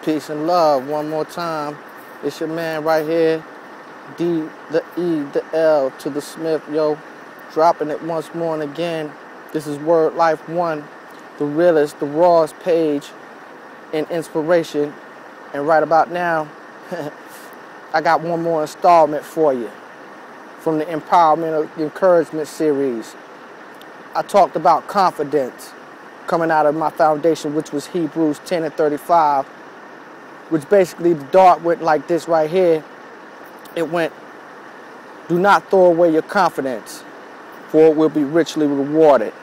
Peace and love one more time. It's your man right here. D, the E, the L to the Smith, yo. Dropping it once more and again. This is Word Life 1, the realest, the rawest page in inspiration. And right about now, I got one more installment for you from the Empowerment Encouragement series. I talked about confidence coming out of my foundation, which was Hebrews 10 and 35, which basically the dart went like this right here. It went, do not throw away your confidence, for it will be richly rewarded.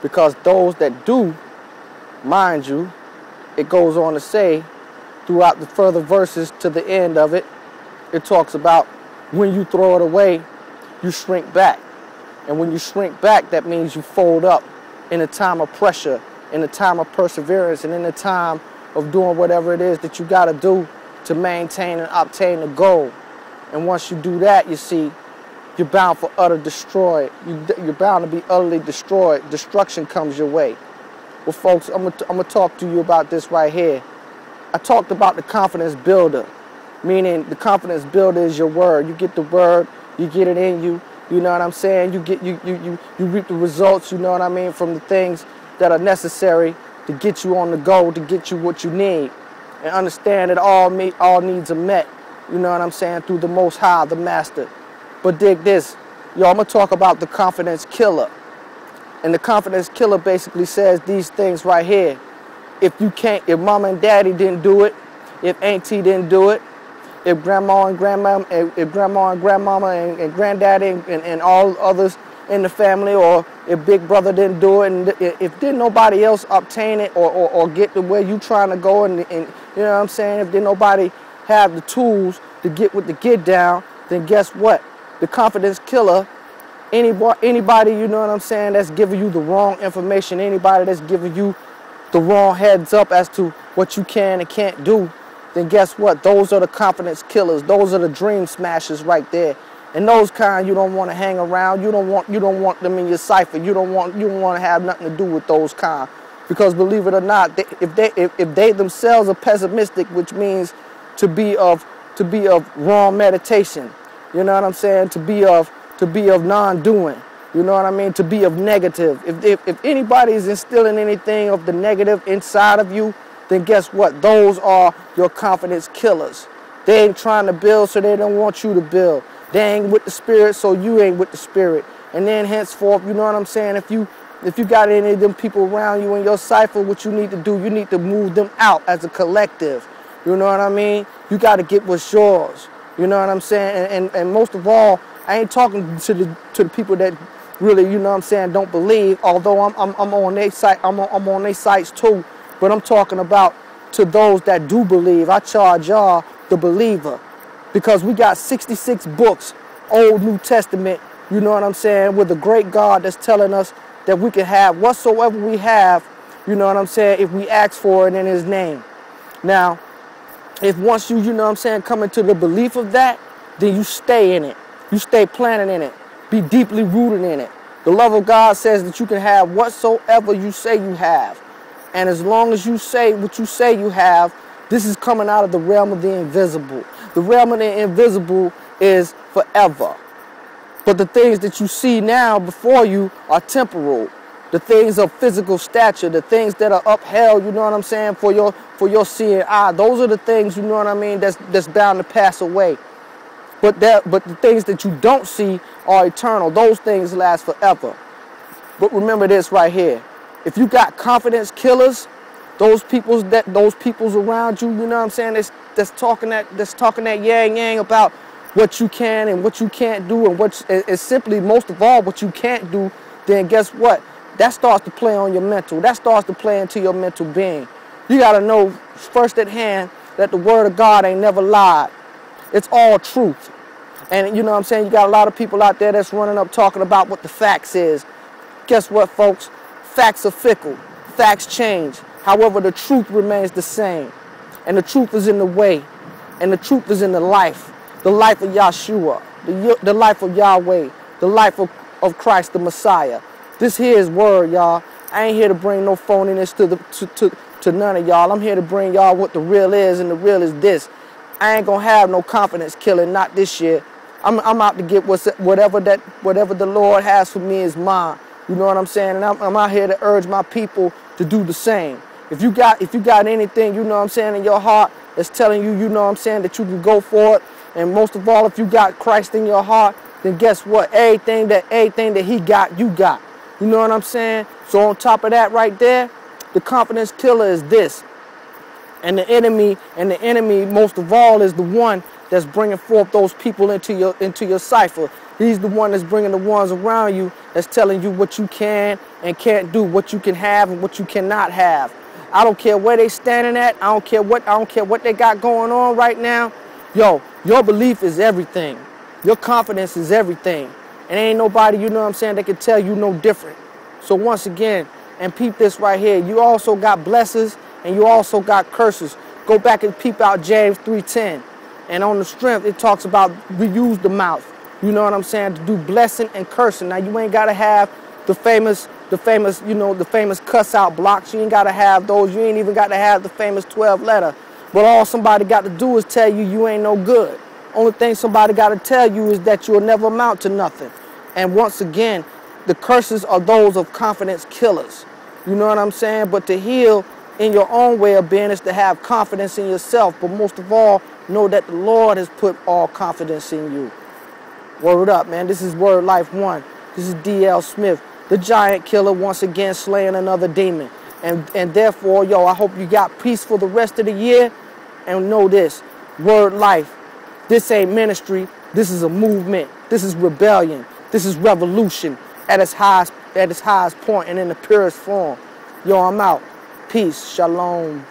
Because those that do, mind you, it goes on to say, throughout the further verses to the end of it, it talks about when you throw it away, you shrink back. And when you shrink back, that means you fold up in a time of pressure, in a time of perseverance, and in a time of doing whatever it is that you got to do to maintain and obtain the goal. And once you do that, you see, you're bound for utter destroy. You're bound to be utterly destroyed. Destruction comes your way. Well, folks, I'm gonna talk to you about this right here. I talked about the confidence builder, meaning the confidence builder is your word. You get the word, you get it in you. You know what I'm saying? You reap the results, you know what I mean, from the things that are necessary to get you on the go, to get you what you need. And understand that all needs are met, you know what I'm saying, through the Most High, the Master. But dig this, yo, I'm going to talk about the confidence killer. And the confidence killer basically says these things right here. If mama and daddy didn't do it, if auntie didn't do it, if grandma and grandmama and granddaddy and all others in the family, or if big brother didn't do it, and if didn't nobody else obtain it or get to where you trying to go, and you know what I'm saying, if didn't nobody have the tools to get with the get down, then guess what? The confidence killer, anybody, you know what I'm saying, that's giving you the wrong information, anybody that's giving you the wrong heads up as to what you can and can't do, then guess what? Those are the confidence killers. Those are the dream smashers right there. And those kind you don't want to hang around. You don't want them in your cipher. You don't want to have nothing to do with those kind. Because believe it or not, if they themselves are pessimistic, which means to be of wrong meditation. You know what I'm saying? To be of non-doing. You know what I mean? To be of negative. If anybody is instilling anything of the negative inside of you, then guess what? Those are your confidence killers. They ain't trying to build, so they don't want you to build. They ain't with the spirit, so you ain't with the spirit. And then henceforth, you know what I'm saying? If you got any of them people around you in your cipher, what you need to do, you need to move them out as a collective. You know what I mean? You got to get what's yours. You know what I'm saying? And most of all, I ain't talking to the people that really, you know what I'm saying, don't believe. Although I'm on their site, I'm on their sites too. But I'm talking about to those that do believe. I charge y'all the believer. Because we got 66 books, Old New Testament, you know what I'm saying, with a great God that's telling us that we can have whatsoever we have, you know what I'm saying, if we ask for it in His name. Now, if once you know what I'm saying, come into the belief of that, then you stay in it. You stay planted in it. Be deeply rooted in it. The love of God says that you can have whatsoever you say you have. And as long as you say what you say you have, this is coming out of the realm of the invisible. The realm of the invisible is forever. But the things that you see now before you are temporal. The things of physical stature, the things that are upheld, you know what I'm saying, for your seeing eye. Those are the things, you know what I mean, that's bound to pass away. But the things that you don't see are eternal. Those things last forever. But remember this right here. If you got confidence killers, those peoples around you, you know what I'm saying, that's talking that yang about what you can and what you can't do, and it's simply most of all what you can't do, then guess what? That starts to play on your mental. That starts to play into your mental being. You got to know first at hand that the word of God ain't never lied. It's all truth. And you know what I'm saying, you got a lot of people out there that's running up talking about what the facts is. Guess what, folks? Facts are fickle. Facts change. However, the truth remains the same. And the truth is in the way. And the truth is in the life. The life of Yahshua. The life of Yahweh. The life of Christ the Messiah. This here is word, y'all. I ain't here to bring no phoniness to none of y'all. I'm here to bring y'all what the real is, and the real is this. I ain't gonna have no confidence killing, not this year. I'm out to get whatever the Lord has for me is mine. You know what I'm saying? And I'm out here to urge my people to do the same. If you got anything, you know what I'm saying, in your heart that's telling you, you know what I'm saying, that you can go for it. And most of all, if you got Christ in your heart, then guess what? Everything that he got, you got. You know what I'm saying? So on top of that right there, the confidence killer is this. And the enemy, most of all, is the one that's bringing forth those people into your cipher. He's the one that's bringing the ones around you that's telling you what you can and can't do, what you can have and what you cannot have. I don't care where they standing at. I don't care what they got going on right now. Yo, your belief is everything. Your confidence is everything. And ain't nobody, you know what I'm saying, that can tell you no different. So once again, and peep this right here, you also got blessings and you also got curses. Go back and peep out James 3:10. And on the strength, it talks about reuse the mouth. You know what I'm saying? To do blessing and cursing. Now you ain't gotta have the famous, cuss out blocks. You ain't gotta have those. You ain't even gotta have the famous 12 letter. But all somebody got to do is tell you ain't no good. Only thing somebody got to tell you is that you'll never amount to nothing. And once again, the curses are those of confidence killers. You know what I'm saying? But to heal in your own way of being is to have confidence in yourself. But most of all, know that the Lord has put all confidence in you. Word up, man. This is Word Life 1. This is D.L. Smith, the giant killer, once again slaying another demon. And therefore, yo, I hope you got peace for the rest of the year. And know this, Word Life, this ain't ministry. This is a movement. This is rebellion. This is revolution at its highest point and in the purest form. Yo, I'm out. Peace. Shalom.